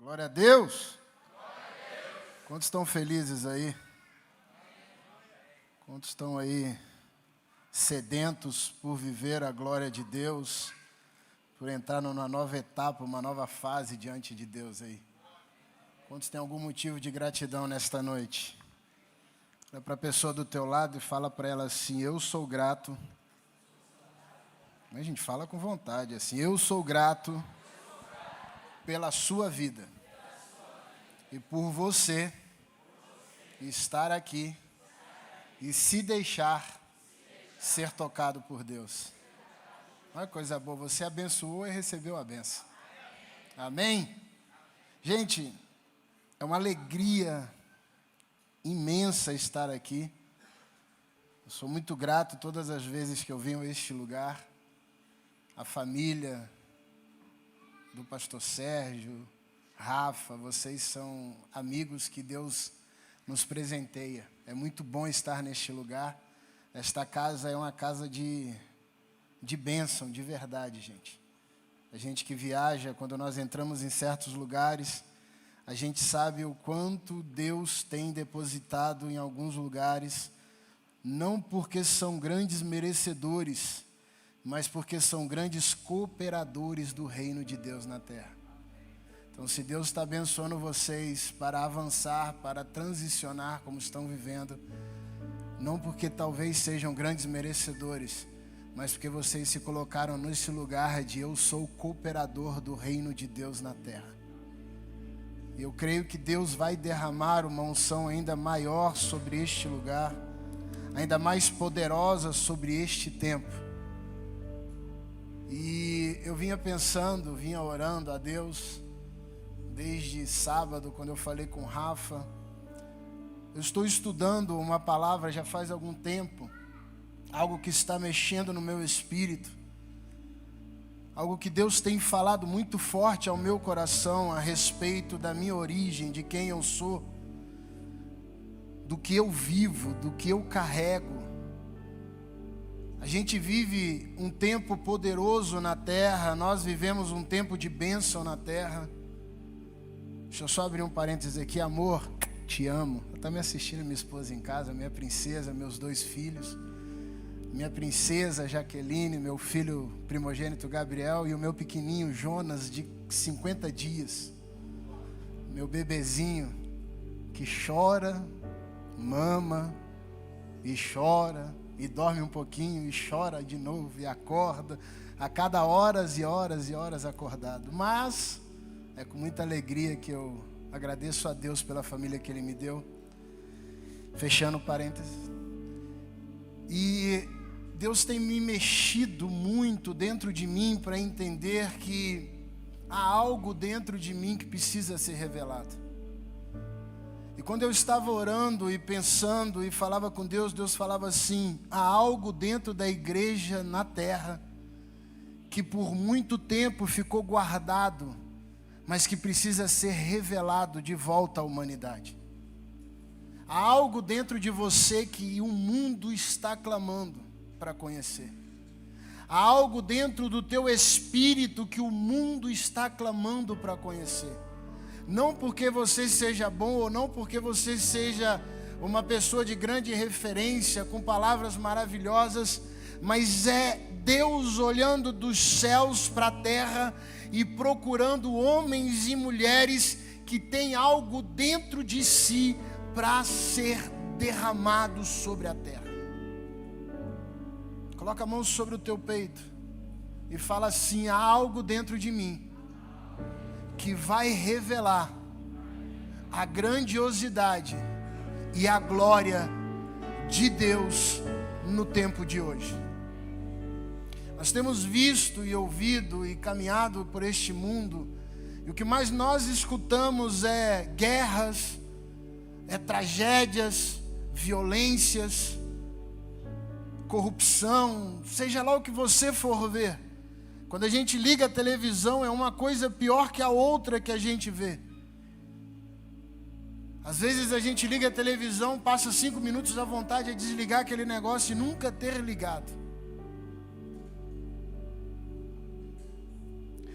Glória a Deus. Quantos estão felizes aí? Quantos estão aí sedentos por viver a glória de Deus, por entrar numa nova etapa, uma nova fase diante de Deus aí? Quantos têm algum motivo de gratidão nesta noite? Olha para a pessoa do teu lado e fala para ela assim: eu sou grato. A gente fala com vontade assim: eu sou grato pela sua vida e por você estar aqui e se deixar ser tocado por Deus. Olha que coisa boa, você abençoou e recebeu a benção. Amém? Gente, é uma alegria imensa estar aqui. Eu sou muito grato todas as vezes que eu venho a este lugar. A família do pastor Sérgio, Rafa, vocês são amigos que Deus nos presenteia. É muito bom estar neste lugar. Esta casa é uma casa de bênção, de verdade, gente. A gente que viaja, quando nós entramos em certos lugares, a gente sabe o quanto Deus tem depositado em alguns lugares, não porque são grandes merecedores, mas porque são grandes cooperadores do reino de Deus na terra. Então, se Deus está abençoando vocês para avançar, para transicionar como estão vivendo, não porque talvez sejam grandes merecedores, mas porque vocês se colocaram nesse lugar de eu sou cooperador do reino de Deus na terra. E eu creio que Deus vai derramar uma unção ainda maior sobre este lugar, ainda mais poderosa sobre este tempo. E eu vinha pensando, vinha orando a Deus, desde sábado, quando eu falei com o Rafa. Eu estou estudando uma palavra já faz algum tempo, algo que está mexendo no meu espírito, algo que Deus tem falado muito forte ao meu coração a respeito da minha origem, de quem eu sou, do que eu vivo, do que eu carrego. A gente vive um tempo poderoso na terra, nós vivemos um tempo de bênção na terra. Deixa eu só abrir um parênteses aqui. Amor, te amo. Está me assistindo minha esposa em casa, minha princesa, meus 2 filhos. Minha princesa Jaqueline, meu filho primogênito Gabriel e o meu pequenininho Jonas de 50 dias. Meu bebezinho que chora, mama e chora. E dorme um pouquinho, e chora de novo, e acorda, a cada horas e horas e horas acordado. Mas é com muita alegria que eu agradeço a Deus pela família que Ele me deu. Fechando parênteses. E Deus tem me mexido muito dentro de mim para entender que há algo dentro de mim que precisa ser revelado. E quando eu estava orando e pensando e falava com Deus, Deus falava assim: há algo dentro da igreja na terra que por muito tempo ficou guardado, mas que precisa ser revelado de volta à humanidade. Há algo dentro de você que o mundo está clamando para conhecer. Há algo dentro do teu espírito que o mundo está clamando para conhecer. Não porque você seja bom ou não porque você seja uma pessoa de grande referência, com palavras maravilhosas, mas é Deus olhando dos céus para a terra e procurando homens e mulheres que têm algo dentro de si para ser derramado sobre a terra. Coloca a mão sobre o teu peito e fala assim: há algo dentro de mim que vai revelar a grandiosidade e a glória de Deus no tempo de hoje. Nós temos visto e ouvido e caminhado por este mundo, e o que mais nós escutamos é guerras, é tragédias, violências, corrupção, seja lá o que você for ver. Quando a gente liga a televisão, é uma coisa pior que a outra que a gente vê. Às vezes a gente liga a televisão, passa 5 minutos, a vontade é desligar aquele negócio e nunca ter ligado.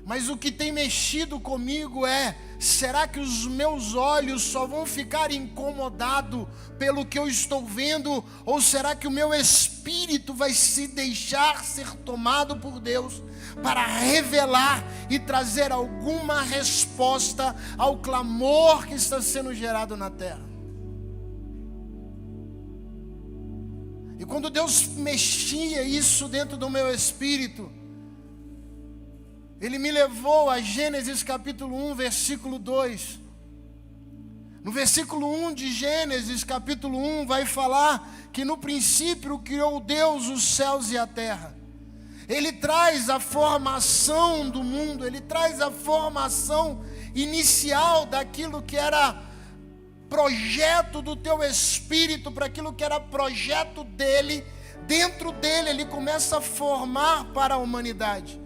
Mas o que tem mexido comigo é: será que os meus olhos só vão ficar incomodados pelo que eu estou vendo? Ou será que o meu espírito vai se deixar ser tomado por Deus para revelar e trazer alguma resposta ao clamor que está sendo gerado na terra? E quando Deus mexia isso dentro do meu espírito, Ele me levou a Gênesis capítulo 1, versículo 2. No versículo 1 de Gênesis capítulo 1 vai falar que no princípio criou Deus os céus e a terra. Ele traz a formação do mundo, Ele traz a formação inicial daquilo que era projeto do teu espírito, para aquilo que era projeto dele. Dentro dele Ele começa a formar para a humanidade.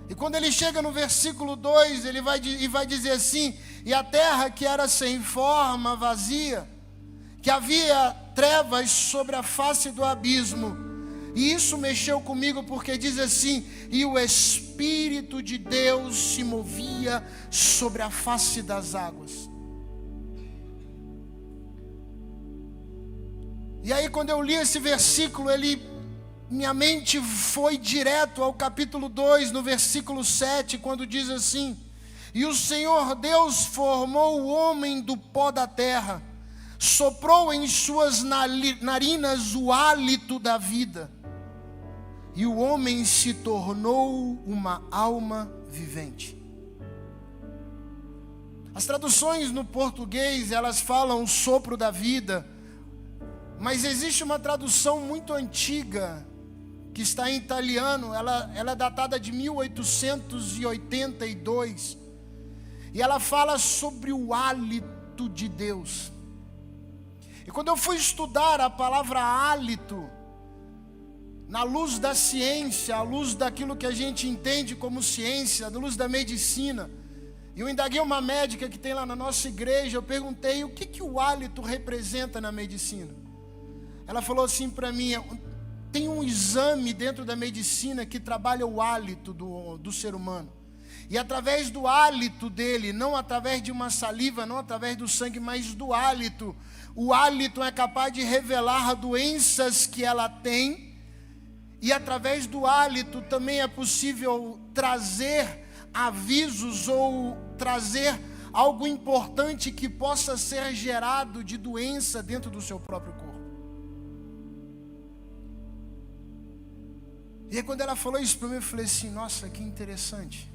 E quando ele chega no versículo 2, ele vai dizer assim: e a terra que era sem forma, vazia, que havia trevas sobre a face do abismo. E isso mexeu comigo, porque diz assim: e o Espírito de Deus se movia sobre a face das águas. E aí quando eu li esse versículo, minha mente foi direto ao capítulo 2, no versículo 7, quando diz assim: e o Senhor Deus formou o homem do pó da terra, soprou em suas narinas o hálito da vida, e o homem se tornou uma alma vivente. As traduções no português, elas falam o sopro da vida, mas existe uma tradução muito antiga, que está em italiano, ela é datada de 1882, e ela fala sobre o hálito de Deus. E quando eu fui estudar a palavra hálito, na luz da ciência, à luz daquilo que a gente entende como ciência, à luz da medicina, e eu indaguei uma médica que tem lá na nossa igreja, eu perguntei o que o hálito representa na medicina. Ela falou assim para mim: tem um exame dentro da medicina que trabalha o hálito do ser humano. E através do hálito dele, não através de uma saliva, não através do sangue, mas do hálito, o hálito é capaz de revelar doenças que ela tem. E através do hálito também é possível trazer avisos ou trazer algo importante que possa ser gerado de doença dentro do seu próprio corpo. E aí quando ela falou isso para mim, eu falei assim: nossa, que interessante.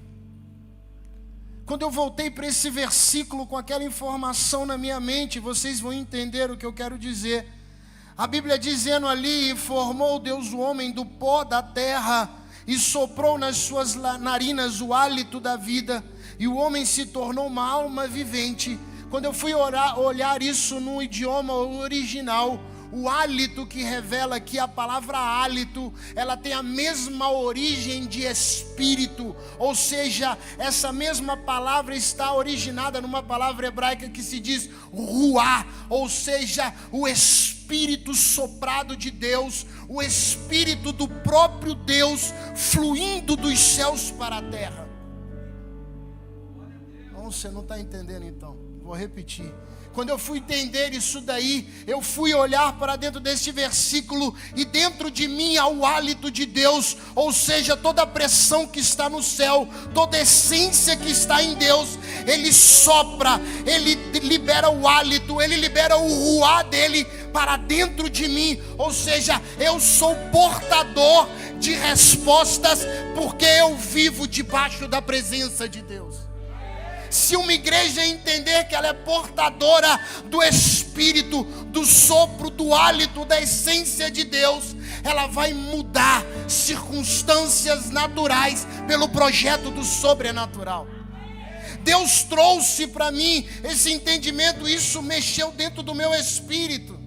Quando eu voltei para esse versículo com aquela informação na minha mente, vocês vão entender o que eu quero dizer. A Bíblia dizendo ali: e formou Deus o homem do pó da terra, e soprou nas suas narinas o hálito da vida, e o homem se tornou uma alma vivente. Quando eu fui olhar isso no idioma original, o hálito, que revela que a palavra hálito, ela tem a mesma origem de espírito, ou seja, essa mesma palavra está originada numa palavra hebraica que se diz ruá, ou seja, o espírito soprado de Deus, o espírito do próprio Deus fluindo dos céus para a terra. Não, você não está entendendo então, vou repetir. Quando eu fui entender isso daí, eu fui olhar para dentro desse versículo, e dentro de mim há o hálito de Deus, ou seja, toda a pressão que está no céu, toda a essência que está em Deus, Ele sopra, Ele libera o hálito, Ele libera o ruá dEle para dentro de mim, ou seja, eu sou portador de respostas, porque eu vivo debaixo da presença de Deus. Se uma igreja entender que ela é portadora do Espírito, do sopro, do hálito, da essência de Deus, ela vai mudar circunstâncias naturais pelo projeto do sobrenatural. Deus trouxe para mim esse entendimento, isso mexeu dentro do meu espírito.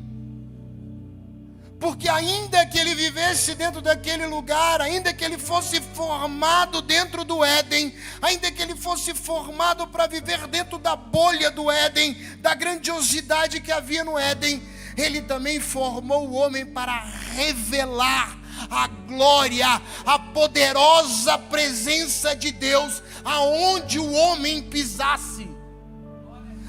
Porque ainda que ele vivesse dentro daquele lugar, ainda que ele fosse formado dentro do Éden, ainda que ele fosse formado para viver dentro da bolha do Éden, da grandiosidade que havia no Éden, ele também formou o homem para revelar a glória, a poderosa presença de Deus aonde o homem pisasse.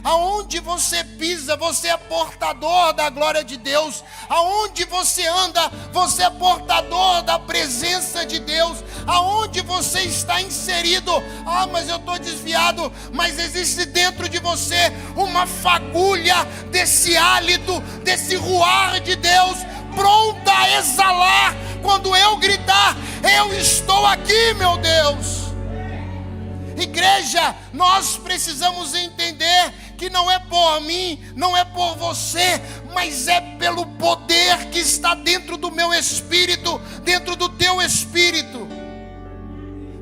Aonde você pisa, você é portador da glória de Deus. Aonde você anda, você é portador da presença de Deus. Aonde você está inserido, mas eu estou desviado. Mas existe dentro de você uma fagulha desse hálito, desse ruar de Deus, pronta a exalar quando eu gritar: eu estou aqui, meu Deus. Igreja, nós precisamos entender que não é por mim, não é por você, mas é pelo poder que está dentro do meu espírito, dentro do teu espírito.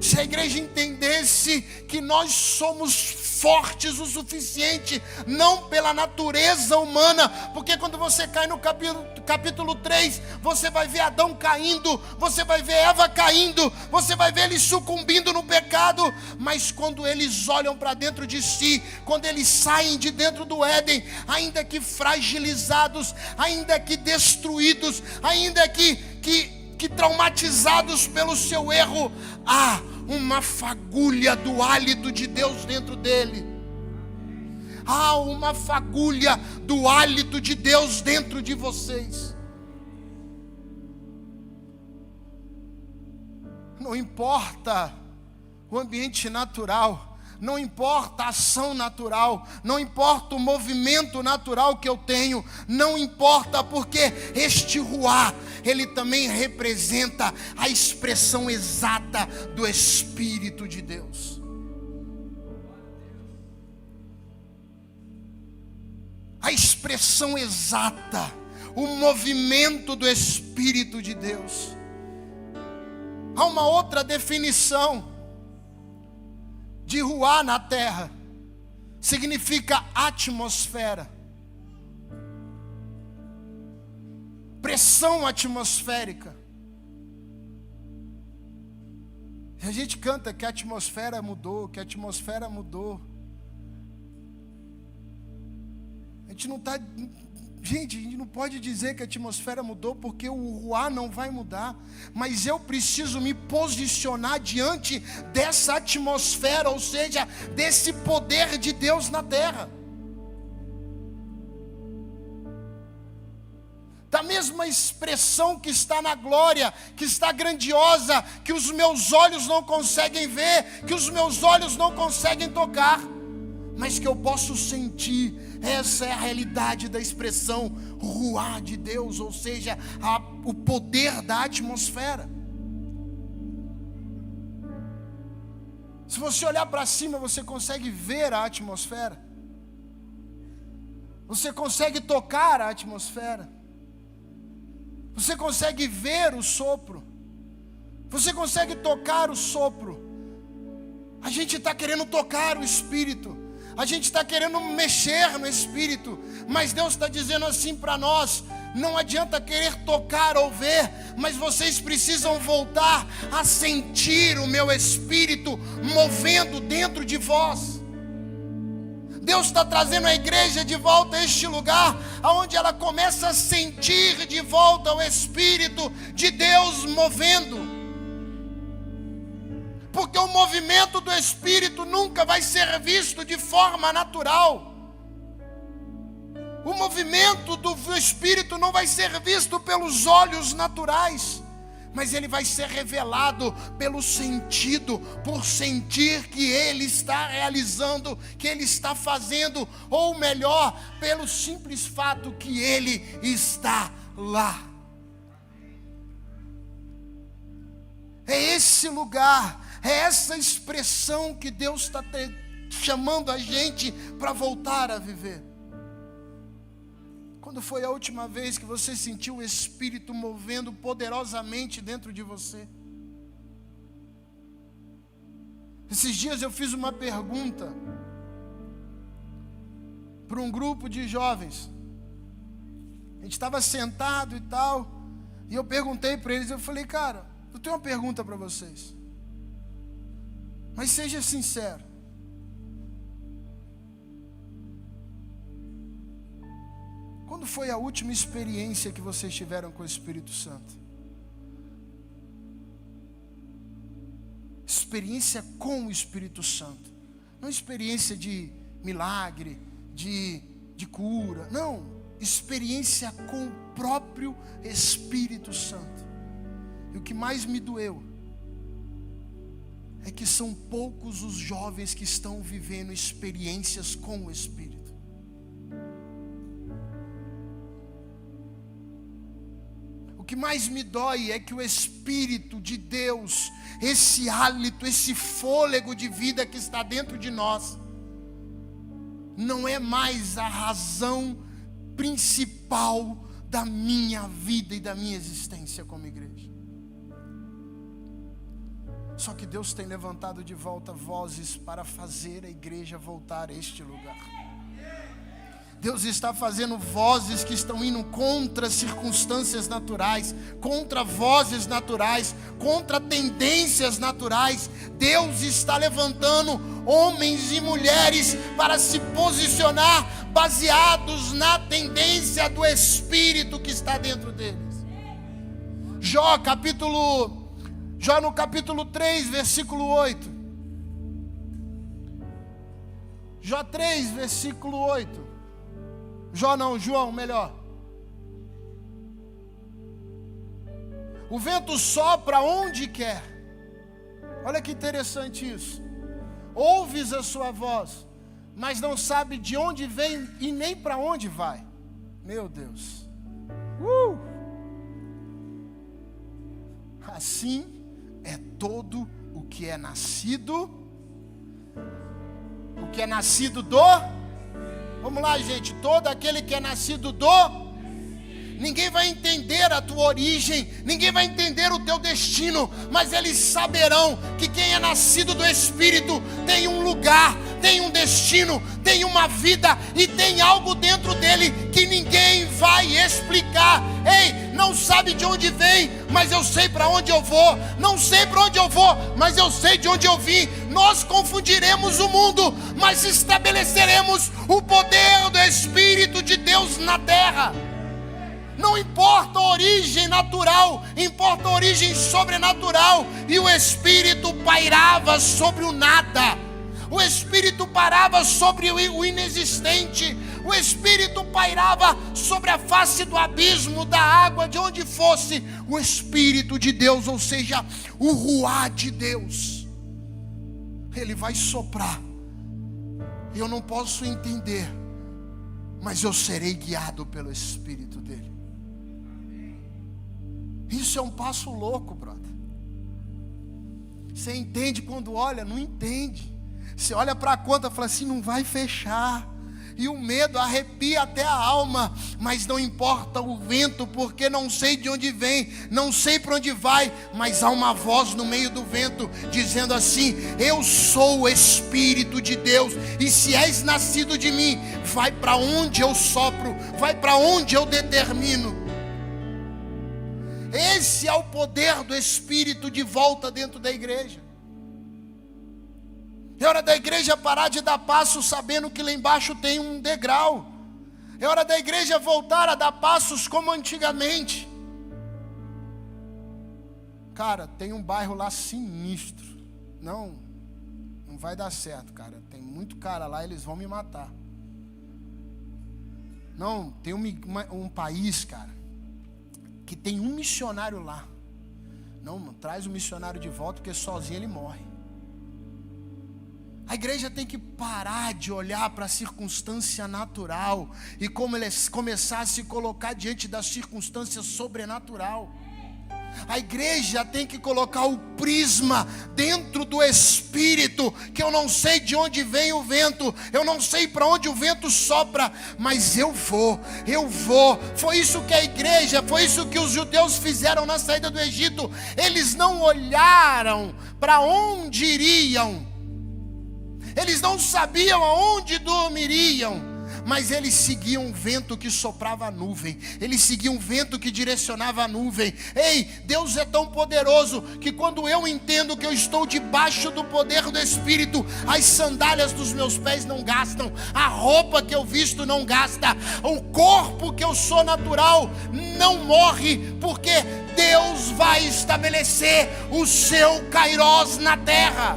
Se a igreja entendesse que nós somos fortes o suficiente, não pela natureza humana, porque quando você cai no capítulo 3, você vai ver Adão caindo, você vai ver Eva caindo, você vai ver eles sucumbindo no pecado, mas quando eles olham para dentro de si, quando eles saem de dentro do Éden, ainda que fragilizados, ainda que destruídos, ainda que traumatizados pelo seu erro, há uma fagulha do hálito de Deus dentro dele. Há uma fagulha do hálito de Deus dentro de vocês. Não importa o ambiente natural, não importa a ação natural, não importa o movimento natural que eu tenho, não importa, porque este ruar, ele também representa a expressão exata do Espírito de Deus. A expressão exata, o movimento do Espírito de Deus. Há uma outra definição de ruar na terra, significa atmosfera, pressão atmosférica. E a gente canta que a atmosfera mudou, que a atmosfera mudou. A gente não pode dizer que a atmosfera mudou, porque o ruar não vai mudar, mas eu preciso me posicionar diante dessa atmosfera, ou seja, desse poder de Deus na terra. Da mesma expressão que está na glória, que está grandiosa, que os meus olhos não conseguem ver, que os meus olhos não conseguem tocar, mas que eu posso sentir. Essa é a realidade da expressão ruar de Deus, ou seja, o poder da atmosfera. Se você olhar para cima, você consegue ver a atmosfera. Você consegue tocar a atmosfera. Você consegue ver o sopro. Você consegue tocar o sopro. A gente está querendo tocar o Espírito. A gente está querendo mexer no Espírito, mas Deus está dizendo assim para nós: não adianta querer tocar ou ver, mas vocês precisam voltar a sentir o meu Espírito movendo dentro de vós. Deus está trazendo a igreja de volta a este lugar, onde ela começa a sentir de volta o Espírito de Deus movendo. Porque o movimento do Espírito nunca vai ser visto de forma natural. O movimento do Espírito não vai ser visto pelos olhos naturais, mas ele vai ser revelado pelo sentido, por sentir que ele está realizando, que ele está fazendo, ou melhor, pelo simples fato que ele está lá. É esse lugar, é essa expressão que Deus está chamando a gente para voltar a viver. Quando foi a última vez que você sentiu o Espírito movendo poderosamente dentro de você? Esses dias eu fiz uma pergunta para um grupo de jovens. A gente estava sentado e tal, e eu perguntei para eles, eu falei: cara, eu tenho uma pergunta para vocês, mas seja sincero. Quando foi a última experiência que vocês tiveram com o Espírito Santo? experiência com o Espírito Santo. Não experiência de milagre, de cura. Não, experiência com o próprio Espírito Santo. E o que mais me doeu é que são poucos os jovens que estão vivendo experiências com o Espírito. O que mais me dói é que o Espírito de Deus, esse hálito, esse fôlego de vida que está dentro de nós, não é mais a razão principal da minha vida e da minha existência como igreja. Só que Deus tem levantado de volta vozes para fazer a igreja voltar a este lugar. Deus está fazendo vozes que estão indo contra circunstâncias naturais, contra vozes naturais, contra tendências naturais. Deus está levantando homens e mulheres para se posicionar baseados na tendência do Espírito que está dentro deles. Jó no capítulo 3, versículo 8. Jó 3, versículo 8. João, melhor. O vento sopra onde quer. Olha que interessante isso. Ouves a sua voz, mas não sabe de onde vem e nem para onde vai. Meu Deus. Assim é todo o que é nascido. O que é nascido do... Vamos lá, gente. Todo aquele que é nascido do... Ninguém vai entender a tua origem, ninguém vai entender o teu destino, mas eles saberão que quem é nascido do Espírito tem um lugar, tem um destino, tem uma vida e tem algo dentro dele que ninguém vai explicar. Ei, não sabe de onde vem, mas eu sei para onde eu vou. Não sei para onde eu vou, mas eu sei de onde eu vim. Nós confundiremos o mundo, mas estabeleceremos o poder do Espírito de Deus na terra. Não importa a origem natural, importa a origem sobrenatural. E o Espírito pairava sobre o nada. O Espírito parava sobre o inexistente. O Espírito pairava sobre a face do abismo, da água, de onde fosse. O Espírito de Deus, ou seja, o ruá de Deus, ele vai soprar. Eu não posso entender, mas eu serei guiado pelo Espírito dele. Isso é um passo louco, brother. Você entende quando olha? Não entende. Você olha para a conta e fala assim, não vai fechar. E o medo arrepia até a alma. Mas não importa o vento, porque não sei de onde vem, não sei para onde vai. Mas há uma voz no meio do vento, dizendo assim, eu sou o Espírito de Deus. E se és nascido de mim, vai para onde eu sopro, vai para onde eu determino. Esse é o poder do Espírito de volta dentro da igreja. É hora da igreja parar de dar passo sabendo que lá embaixo tem um degrau. É hora da igreja voltar a dar passos como antigamente. Cara, tem um bairro lá sinistro. Não vai dar certo, cara. Tem muito cara lá, eles vão me matar. Não, tem um país, cara, que tem um missionário lá. Não, mano, traz o missionário de volta, porque sozinho ele morre. A igreja tem que parar de olhar para a circunstância natural e começar a se colocar diante da circunstância sobrenatural. A igreja tem que colocar o prisma dentro do Espírito, que eu não sei de onde vem o vento, eu não sei para onde o vento sopra, mas eu vou. Foi isso que a igreja, foi isso que os judeus fizeram na saída do Egito. Eles não olharam para onde iriam, eles não sabiam aonde dormiriam, mas eles seguiam o vento que soprava a nuvem, eles seguiam o vento que direcionava a nuvem. Ei, Deus é tão poderoso que quando eu entendo que eu estou debaixo do poder do Espírito, as sandálias dos meus pés não gastam, a roupa que eu visto não gasta, o corpo que eu sou natural não morre, porque Deus vai estabelecer o seu Kairós na terra.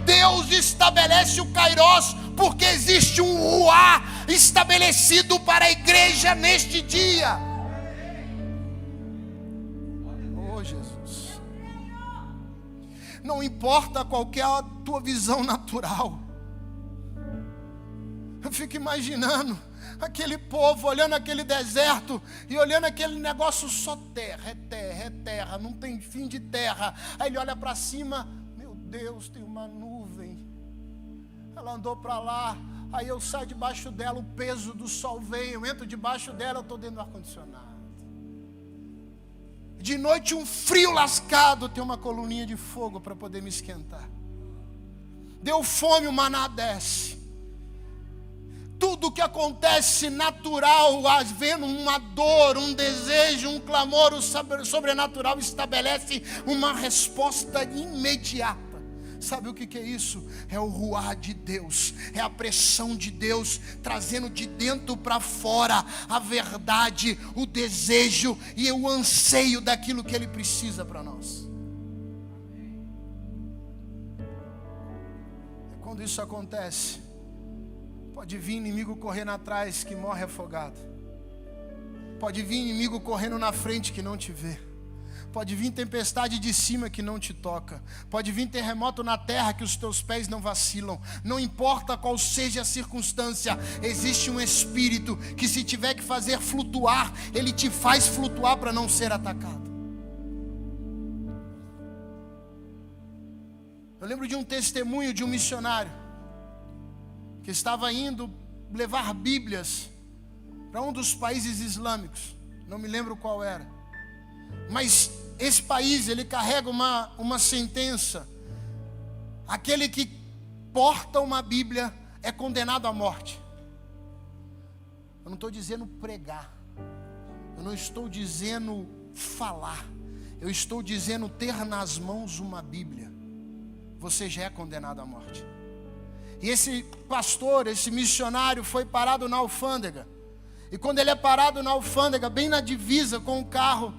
Deus estabelece o Kairós porque existe um ruá estabelecido para a igreja neste dia. Oh Jesus, não importa qual que é a tua visão natural. Eu fico imaginando aquele povo olhando aquele deserto e olhando aquele negócio, só terra, é terra, não tem fim de terra. Aí ele olha para cima, meu Deus, tem uma nuvem, ela andou para lá, aí eu saio debaixo dela, o peso do sol vem, eu entro debaixo dela, eu estou dentro do ar-condicionado. De noite um frio lascado, tem uma coluninha de fogo para poder me esquentar. Deu fome, o maná desce. Tudo que acontece natural, havendo uma dor, um desejo, um clamor, o sobrenatural estabelece uma resposta imediata. Sabe o que é isso? É o ruá de Deus, é a pressão de Deus, trazendo de dentro para fora a verdade, o desejo e o anseio daquilo que Ele precisa para nós. E quando isso acontece, pode vir inimigo correndo atrás que morre afogado. Pode vir inimigo correndo na frente que não te vê. Pode vir tempestade de cima que não te toca. Pode vir terremoto na terra que os teus pés não vacilam. Não importa qual seja a circunstância, existe um Espírito que, se tiver que fazer flutuar, Ele te faz flutuar para não ser atacado. Eu lembro de um testemunho de um missionário que estava indo levar Bíblias para um dos países islâmicos, não me lembro qual era, mas esse país, ele carrega uma sentença: aquele que porta uma Bíblia é condenado à morte. Eu não estou dizendo pregar, eu não estou dizendo falar, eu estou dizendo ter nas mãos uma Bíblia, você já é condenado à morte. E esse pastor, esse missionário foi parado na alfândega. E quando ele é parado na alfândega, bem na divisa com o carro,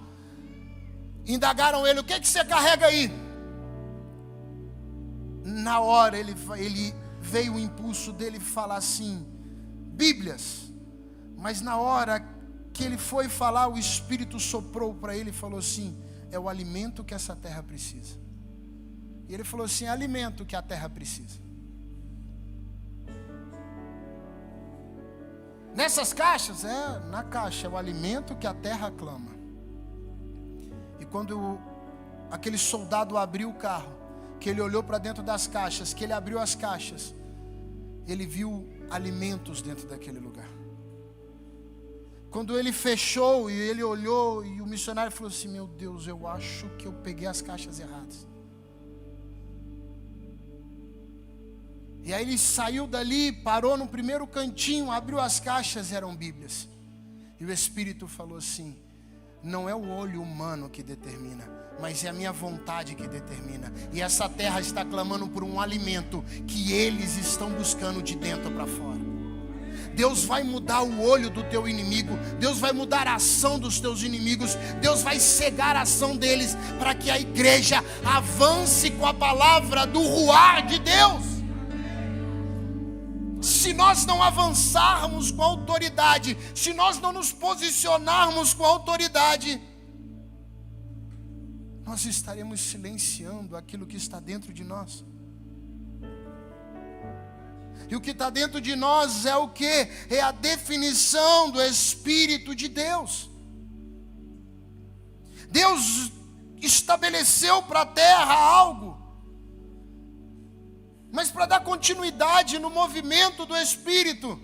indagaram ele: o que você carrega aí? Na hora ele veio o impulso dele falar assim: Bíblias. Mas na hora que ele foi falar, o Espírito soprou para ele e falou assim: é o alimento que essa terra precisa. E ele falou assim: é alimento que a terra precisa. Nessas caixas, na caixa, é o alimento que a terra clama. E quando aquele soldado abriu o carro, que ele olhou para dentro das caixas, que ele abriu as caixas, ele viu alimentos dentro daquele lugar. Quando ele fechou e ele olhou, e o missionário falou assim: meu Deus, eu acho que eu peguei as caixas erradas. E aí ele saiu dali, parou no primeiro cantinho, abriu as caixas, eram Bíblias. E o Espírito falou assim: não é o olho humano que determina, mas é a minha vontade que determina. E essa terra está clamando por um alimento que eles estão buscando de dentro para fora. Deus vai mudar o olho do teu inimigo, Deus vai mudar a ação dos teus inimigos, Deus vai cegar a ação deles, para que a igreja avance com a palavra do ruá de Deus. Se nós não avançarmos com autoridade, se nós não nos posicionarmos com autoridade, nós estaremos silenciando aquilo que está dentro de nós. E o que está dentro de nós é o quê? É a definição do Espírito de Deus. Deus estabeleceu para a terra algo, mas para dar continuidade no movimento do Espírito,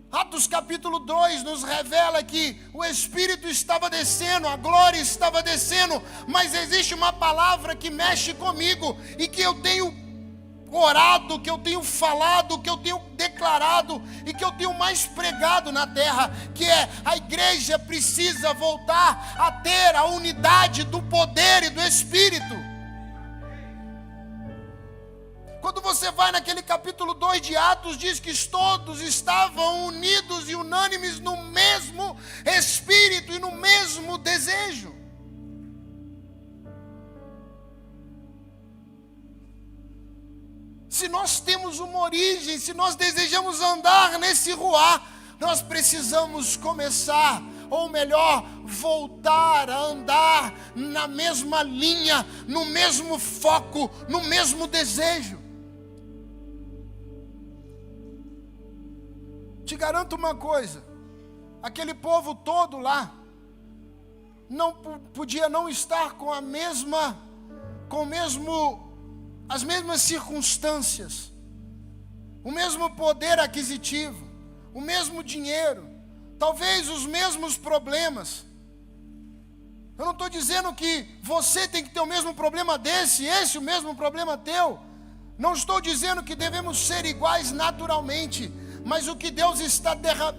Atos capítulo 2 nos revela que o Espírito estava descendo, a glória estava descendo, mas existe uma palavra que mexe comigo e que eu tenho orado, que eu tenho falado, que eu tenho declarado e que eu tenho mais pregado na terra, que é: a igreja precisa voltar a ter a unidade do poder e do Espírito. Quando você vai naquele capítulo 2 de Atos, diz que todos estavam unidos e unânimes no mesmo Espírito e no mesmo desejo. Se nós temos uma origem, se nós desejamos andar nesse ruar, nós precisamos começar, ou melhor, voltar a andar na mesma linha, no mesmo foco, no mesmo desejo. Te garanto uma coisa: aquele povo todo lá não podia não estar com as mesmas circunstâncias, o mesmo poder aquisitivo, o mesmo dinheiro, talvez os mesmos problemas. Eu não estou dizendo que você tem que ter o mesmo problema esse o mesmo problema teu. Não estou dizendo que devemos ser iguais naturalmente, mas o que Deus está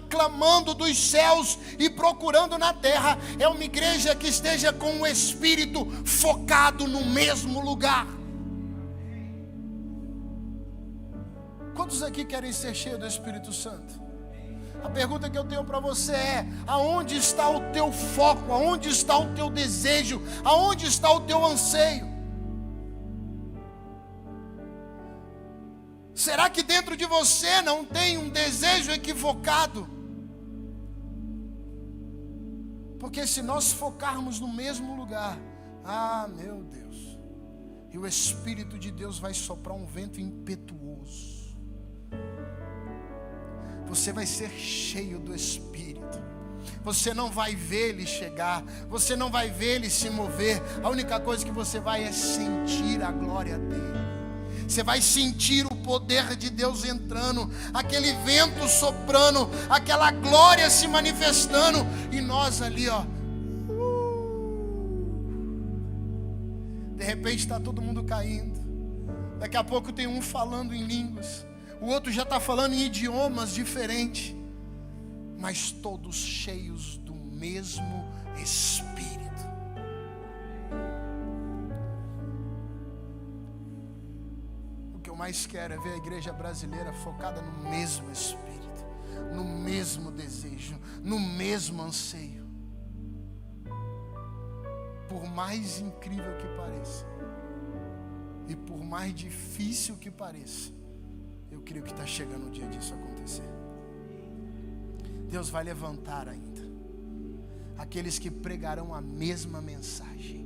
clamando dos céus e procurando na terra é uma igreja que esteja com o Espírito focado no mesmo lugar. Quantos aqui querem ser cheios do Espírito Santo? A pergunta que eu tenho para você é: aonde está o teu foco? Aonde está o teu desejo? Aonde está o teu anseio? Será que dentro de você não tem um desejo equivocado? Porque se nós focarmos no mesmo lugar, meu Deus, e o Espírito de Deus vai soprar um vento impetuoso. Você vai ser cheio do Espírito. Você não vai ver Ele chegar, você não vai ver Ele se mover. A única coisa que você vai é sentir a glória dEle. Você vai sentir o poder de Deus entrando, aquele vento soprando, aquela glória se manifestando, e nós ali, de repente está todo mundo caindo. Daqui a pouco tem um falando em línguas, o outro já está falando em idiomas diferentes, mas todos cheios do mesmo Espírito. O que eu mais quero é ver a igreja brasileira focada no mesmo Espírito, no mesmo desejo, no mesmo anseio. Por mais incrível que pareça, e por mais difícil que pareça, eu creio que está chegando o dia disso acontecer. Deus vai levantar ainda aqueles que pregarão a mesma mensagem,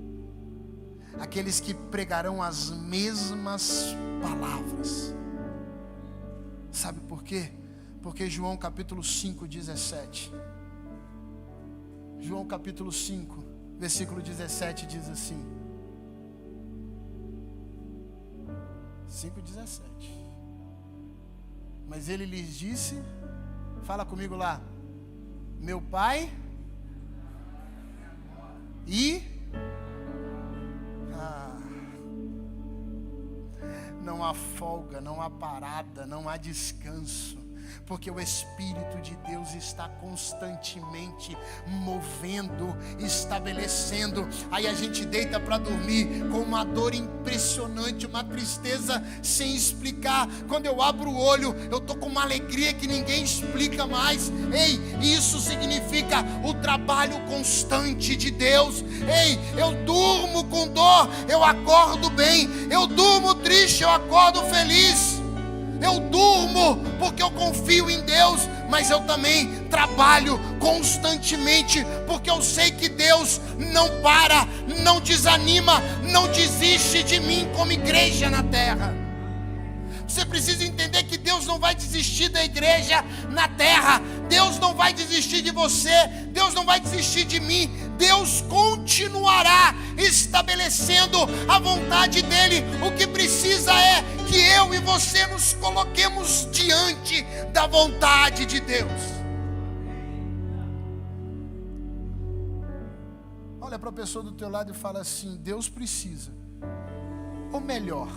aqueles que pregarão as mesmas palavras. Sabe por quê? Porque João capítulo 5, 17. João capítulo 5, versículo 17 diz assim. 5:17. Mas ele lhes disse, fala comigo lá: meu Pai e não há folga, não há parada, não há descanso, porque o Espírito de Deus está constantemente movendo, estabelecendo. Aí a gente deita para dormir com uma dor impressionante, uma tristeza sem explicar. Quando eu abro o olho, eu estou com uma alegria que ninguém explica mais. Ei, isso significa o trabalho constante de Deus. Ei, eu durmo com dor, eu acordo bem. Eu durmo triste, eu acordo feliz. Eu durmo porque eu confio em Deus, mas eu também trabalho constantemente, porque eu sei que Deus não para, não desanima, não desiste de mim como igreja na terra. Você precisa entender que Deus não vai desistir da igreja na terra. Deus não vai desistir de você. Deus não vai desistir de mim. Deus continuará estabelecendo a vontade dEle. O que precisa é que eu e você nos coloquemos diante da vontade de Deus. Olha para a pessoa do teu lado e fala assim: Deus precisa, ou melhor,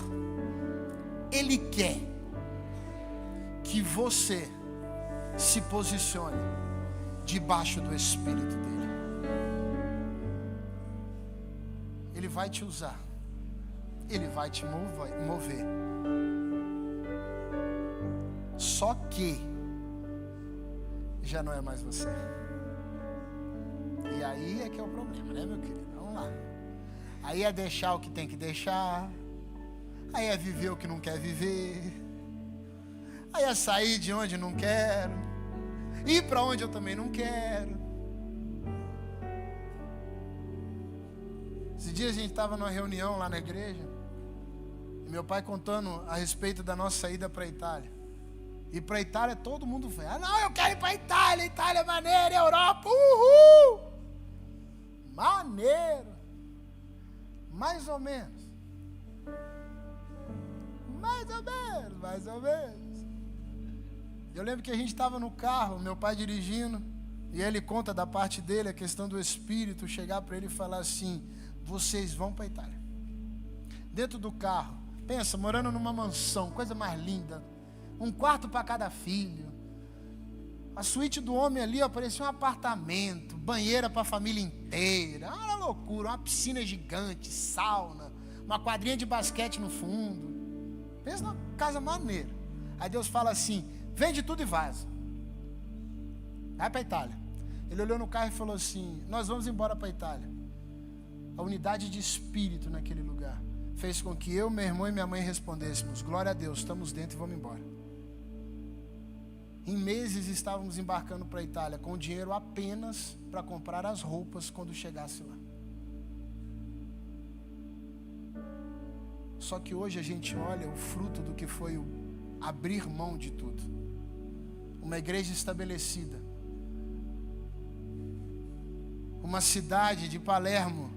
Ele quer que você se posicione debaixo do Espírito dele. Ele vai te usar. Ele vai te mover. Só que já não é mais você. E aí é que é o problema, né, meu querido? Vamos lá. Aí é deixar o que tem que deixar. Aí é viver o que não quer viver. Aí é sair de onde não quero. Ir para onde eu também não quero. Esse dia a gente estava numa reunião lá na igreja. E meu pai contando a respeito da nossa saída para a Itália. E para a Itália todo mundo vem. Ah, não, eu quero ir para a Itália. Itália é maneiro, Europa, uhul. Maneiro. Mais ou menos. Mais ou menos. Eu lembro que a gente estava no carro, meu pai dirigindo, e ele conta da parte dele, a questão do Espírito, chegar para ele e falar assim, vocês vão para a Itália. Dentro do carro, pensa, morando numa mansão, coisa mais linda, um quarto para cada filho, a suíte do homem ali, ó, parecia um apartamento, banheira para a família inteira, uma loucura, uma piscina gigante, sauna, uma quadrinha de basquete no fundo. Pensa numa casa maneira. Aí Deus fala assim, vende tudo e vaza. Vai para a Itália. Ele olhou no carro e falou assim, nós vamos embora para a Itália. A unidade de espírito naquele lugar fez com que eu, meu irmão e minha mãe respondêssemos, glória a Deus, estamos dentro e vamos embora. Em meses estávamos embarcando para a Itália com dinheiro apenas para comprar as roupas quando chegasse lá. Só que hoje a gente olha o fruto do que foi o abrir mão de tudo. Uma igreja estabelecida. Uma cidade de Palermo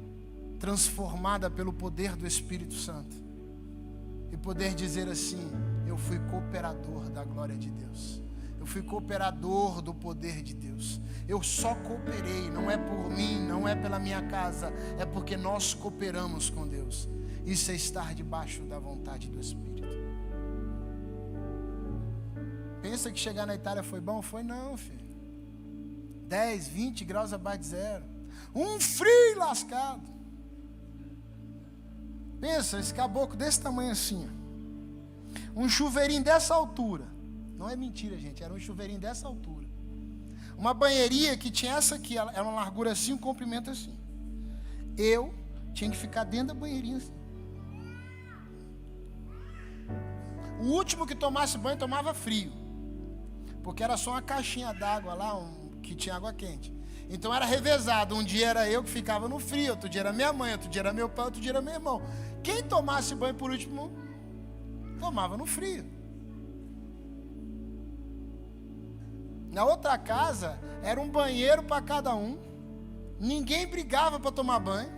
transformada pelo poder do Espírito Santo. E poder dizer assim, eu fui cooperador da glória de Deus. Eu fui cooperador do poder de Deus. Eu só cooperei, não é por mim, não é pela minha casa, é porque nós cooperamos com Deus. Isso é estar debaixo da vontade do Espírito. Pensa que chegar na Itália foi bom? Foi não, filho. 10, 20 graus abaixo de zero. Um frio lascado. Pensa, esse caboclo desse tamanho assim. Um chuveirinho dessa altura. Não é mentira, gente. Era um chuveirinho dessa altura. Uma banheirinha que tinha essa aqui. Era uma largura assim, um comprimento assim. Eu tinha que ficar dentro da banheirinha assim. O último que tomasse banho tomava frio. Porque era só uma caixinha d'água lá, que tinha água quente. Então era revezado. Um dia era eu que ficava no frio, outro dia era minha mãe, outro dia era meu pai, outro dia era meu irmão. Quem tomasse banho por último, tomava no frio. Na outra casa, era um banheiro para cada um. Ninguém brigava para tomar banho.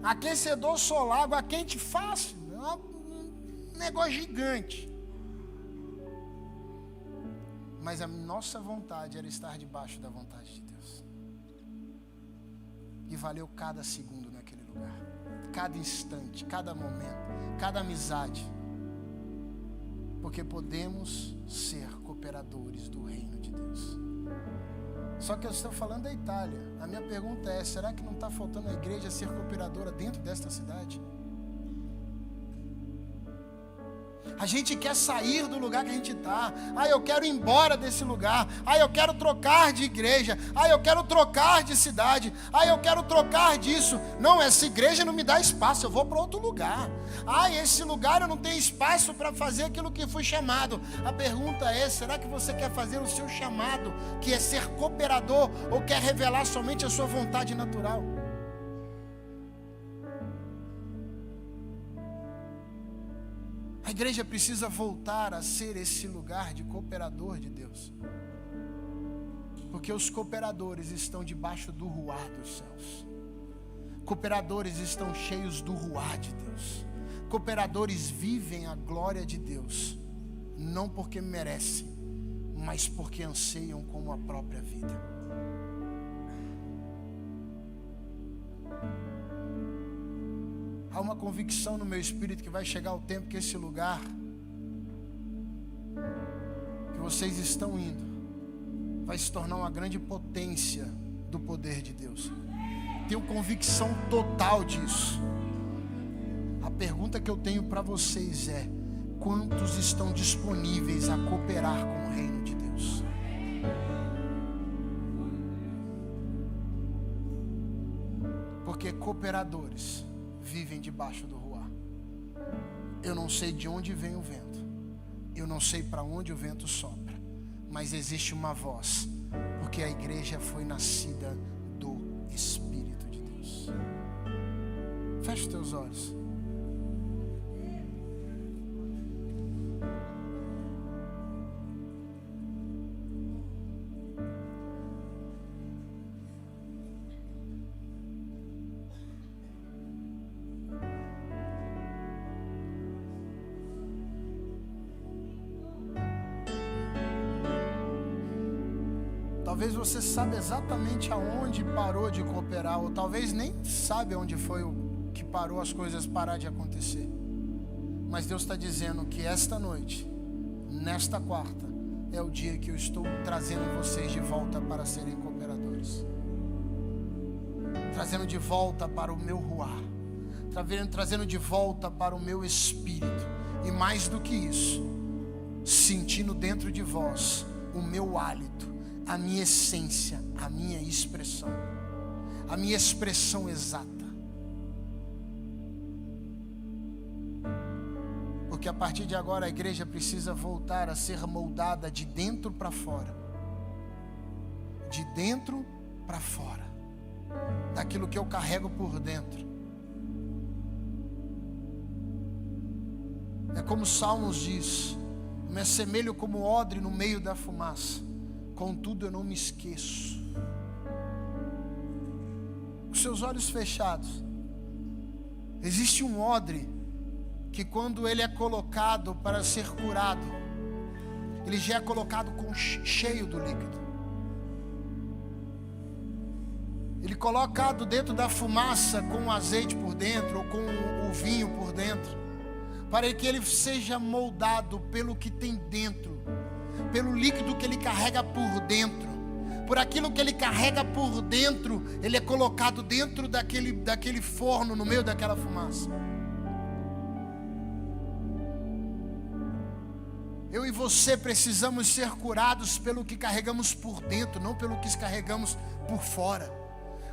Aquecedor solar, água quente fácil. Um negócio gigante. Mas a nossa vontade era estar debaixo da vontade de Deus. E valeu cada segundo naquele lugar. Cada instante, cada momento, cada amizade. Porque podemos ser cooperadores do reino de Deus. Só que eu estou falando da Itália. A minha pergunta é, será que não está faltando a igreja ser cooperadora dentro desta cidade? A gente quer sair do lugar que a gente está. Ah, eu quero ir embora desse lugar. Ah, eu quero trocar de igreja. Ah, eu quero trocar de cidade. Ah, eu quero trocar disso. Não, essa igreja não me dá espaço, eu vou para outro lugar. Ah, esse lugar eu não tenho espaço para fazer aquilo que fui chamado. A pergunta é, será que você quer fazer o seu chamado, que é ser cooperador, ou quer revelar somente a sua vontade natural? A igreja precisa voltar a ser esse lugar de cooperador de Deus. Porque os cooperadores estão debaixo do ruar dos céus. Cooperadores estão cheios do ruar de Deus. Cooperadores vivem a glória de Deus. Não porque merecem, mas porque anseiam como a própria vida. Há uma convicção no meu espírito que vai chegar o tempo que esse lugar que vocês estão indo vai se tornar uma grande potência do poder de Deus. Tenho convicção total disso. A pergunta que eu tenho para vocês é: quantos estão disponíveis a cooperar com o reino de Deus? Porque cooperadores vivem debaixo do ruá. Eu não sei de onde vem o vento, eu não sei para onde o vento sopra, mas existe uma voz, porque a igreja foi nascida do Espírito de Deus. Feche os teus olhos. Talvez você saiba exatamente aonde parou de cooperar, ou talvez nem sabe onde foi o que parou as coisas parar de acontecer. Mas Deus está dizendo que esta noite, nesta quarta, é o dia que eu estou trazendo vocês de volta para serem cooperadores. Trazendo de volta para o meu ruá. Trazendo de volta para o meu espírito. E mais do que isso, sentindo dentro de vós o meu hálito, a minha essência, a minha expressão exata. Porque a partir de agora a igreja precisa voltar a ser moldada de dentro para fora. De dentro para fora. Daquilo que eu carrego por dentro. É como Salmos diz: me assemelho como odre no meio da fumaça, contudo eu não me esqueço. Com seus olhos fechados, existe um odre que quando ele é colocado para ser curado, ele já é colocado cheio do líquido. Ele colocado dentro da fumaça com o azeite por dentro, ou com o vinho por dentro, para que ele seja moldado pelo que tem dentro, pelo líquido que ele carrega por dentro. Por aquilo que ele carrega por dentro, ele é colocado dentro daquele forno, no meio daquela fumaça. Eu e você precisamos ser curados pelo que carregamos por dentro, não pelo que carregamos por fora.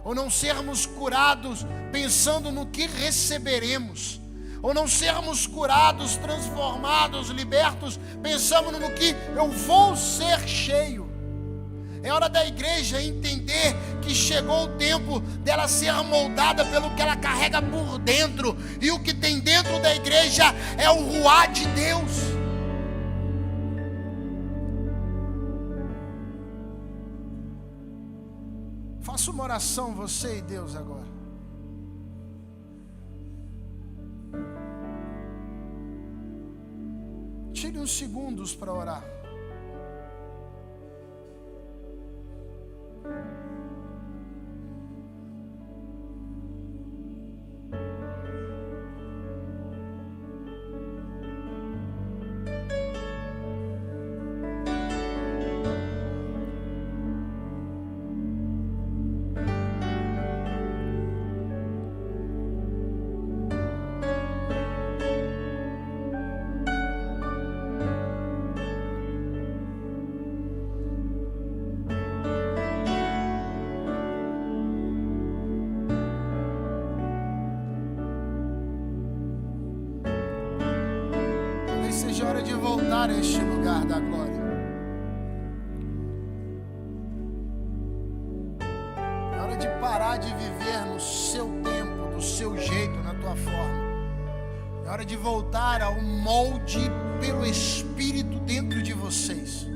Ou não sermos curados pensando no que receberemos. Ou não sermos curados, transformados, libertos, pensando no que eu vou ser cheio. É hora da igreja entender que chegou o tempo dela ser moldada pelo que ela carrega por dentro. E o que tem dentro da igreja é o ruá de Deus. Faça uma oração, você e Deus, agora. Tire uns segundos para orar. Seja hora de voltar a este lugar da glória. É hora de parar de viver no seu tempo, do seu jeito, na tua forma. É hora de voltar ao molde pelo Espírito dentro de vocês.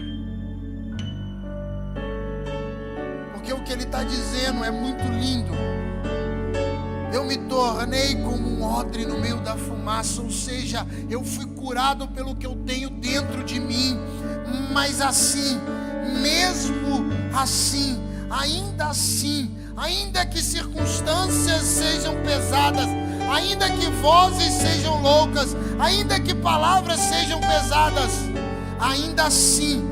Porque o que Ele está dizendo é muito lindo. Eu me tornei como um odre no meio da fumaça, ou seja, eu fui curado pelo que eu tenho dentro de mim. Mas assim, mesmo assim, ainda que circunstâncias sejam pesadas, ainda que vozes sejam loucas, ainda que palavras sejam pesadas, ainda assim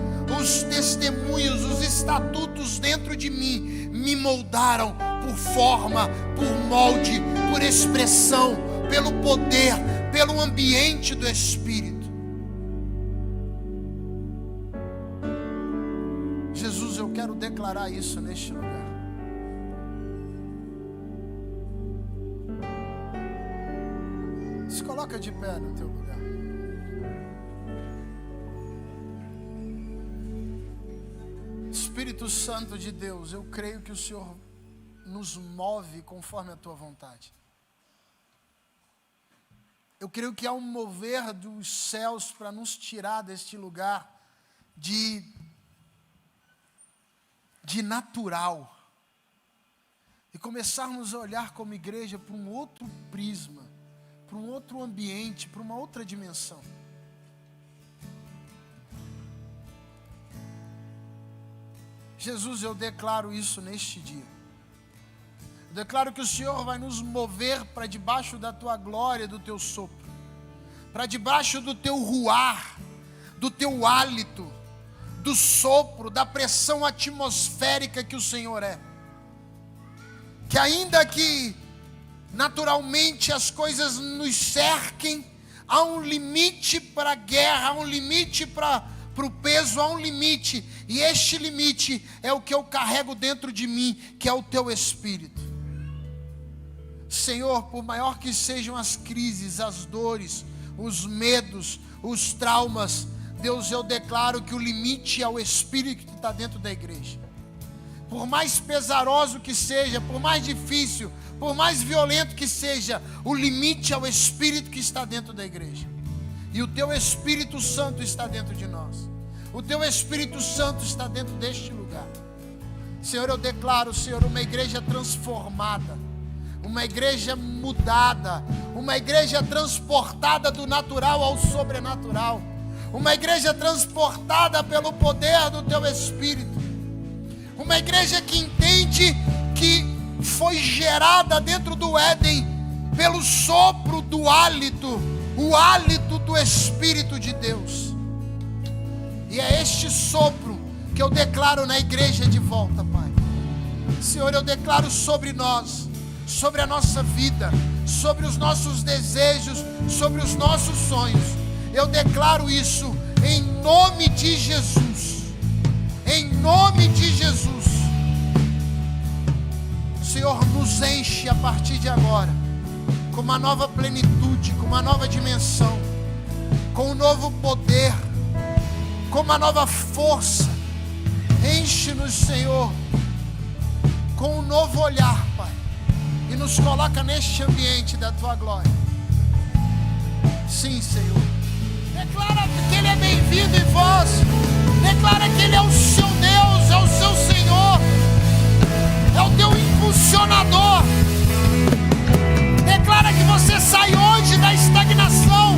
os testemunhos, os estatutos dentro de mim me moldaram por forma, por molde, por expressão, pelo poder, pelo ambiente do Espírito. Jesus, eu quero declarar isso neste lugar. Se coloca de pé no teu lugar. Espírito Santo de Deus, eu creio que o Senhor nos move conforme a tua vontade. Eu creio que há um mover dos céus para nos tirar deste lugar de natural e começarmos a olhar como igreja para um outro prisma, para um outro ambiente, para uma outra dimensão. Jesus, eu declaro isso neste dia. Eu declaro que o Senhor vai nos mover para debaixo da tua glória, do teu sopro, para debaixo do teu ruar, do teu hálito, do sopro, da pressão atmosférica que o Senhor é. Que ainda que naturalmente as coisas nos cerquem, há um limite para a guerra, há um limite para o peso, há um limite, e este limite é o que eu carrego dentro de mim, que é o teu Espírito. Senhor, por maior que sejam as crises, as dores, os medos, os traumas, Deus, eu declaro que o limite é o Espírito que está dentro da igreja. Por mais pesaroso que seja, por mais difícil, por mais violento que seja, o limite é o Espírito que está dentro da igreja. E o teu Espírito Santo está dentro de nós. O teu Espírito Santo está dentro deste lugar. Senhor, eu declaro, Senhor, uma igreja transformada, uma igreja mudada, uma igreja transportada do natural ao sobrenatural, uma igreja transportada pelo poder do teu Espírito, uma igreja que entende que foi gerada dentro do Éden pelo sopro do hálito, o hálito do Espírito de Deus. E é este sopro que eu declaro na igreja de volta, Pai. Senhor, eu declaro sobre nós, sobre a nossa vida, sobre os nossos desejos, sobre os nossos sonhos. Eu declaro isso em nome de Jesus. Em nome de Jesus. Senhor, nos enche a partir de agora com uma nova plenitude, com uma nova dimensão, com um novo poder, com uma nova força. Enche-nos, Senhor, com um novo olhar, Pai, e nos coloca neste ambiente da tua glória. Sim, Senhor. Declara que Ele é bem-vindo em vós. Declara que Ele é o seu Deus, é o seu Senhor, é o teu impulsionador. Declara que você sai hoje da estagnação.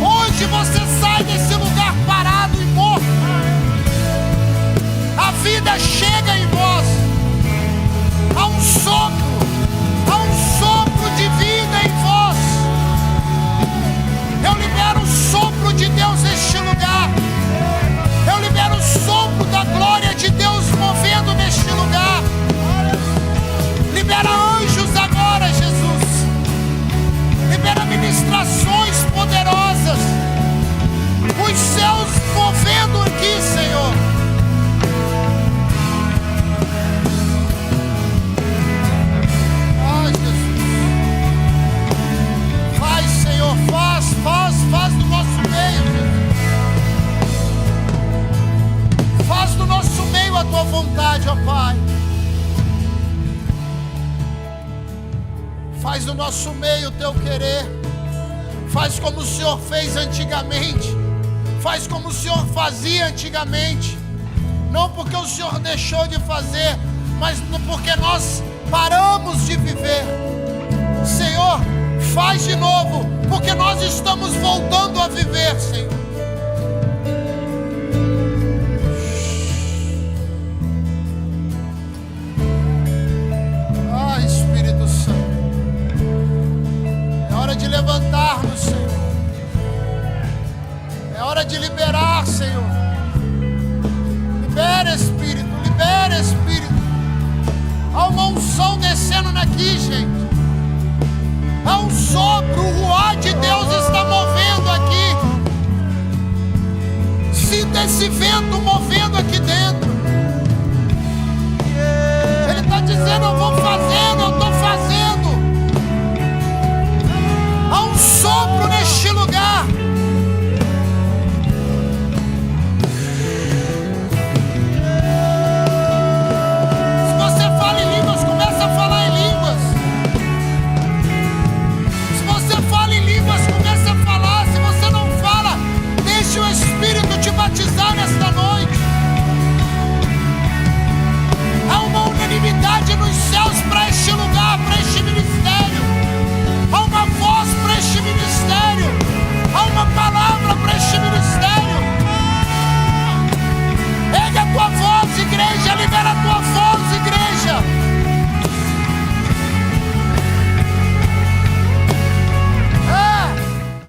Hoje você sai desse lugar parado e morto. A vida chega em vós. Há um sopro de vida em vós. Eu libero o sopro de Deus neste lugar. Eu libero o sopro da glória de Deus movendo neste lugar. Libera anjos agora, Jesus. Libera ministrações poderosas. Os céus movendo aqui, Senhor. Ai, Jesus. Faz, Senhor, faz do nosso meio, Jesus. Faz do nosso meio a tua vontade, ó Pai. Faz do nosso meio o teu querer. Faz como o Senhor fez antigamente. Faz como o Senhor fazia antigamente. Não porque o Senhor deixou de fazer, mas porque nós paramos de viver. Senhor, faz de novo, porque nós estamos voltando a viver, Senhor. Há uma unção descendo aqui, gente. Há um sopro, o ruá de Deus está movendo aqui. Sinta esse vento movendo aqui dentro. Ele está dizendo: eu vou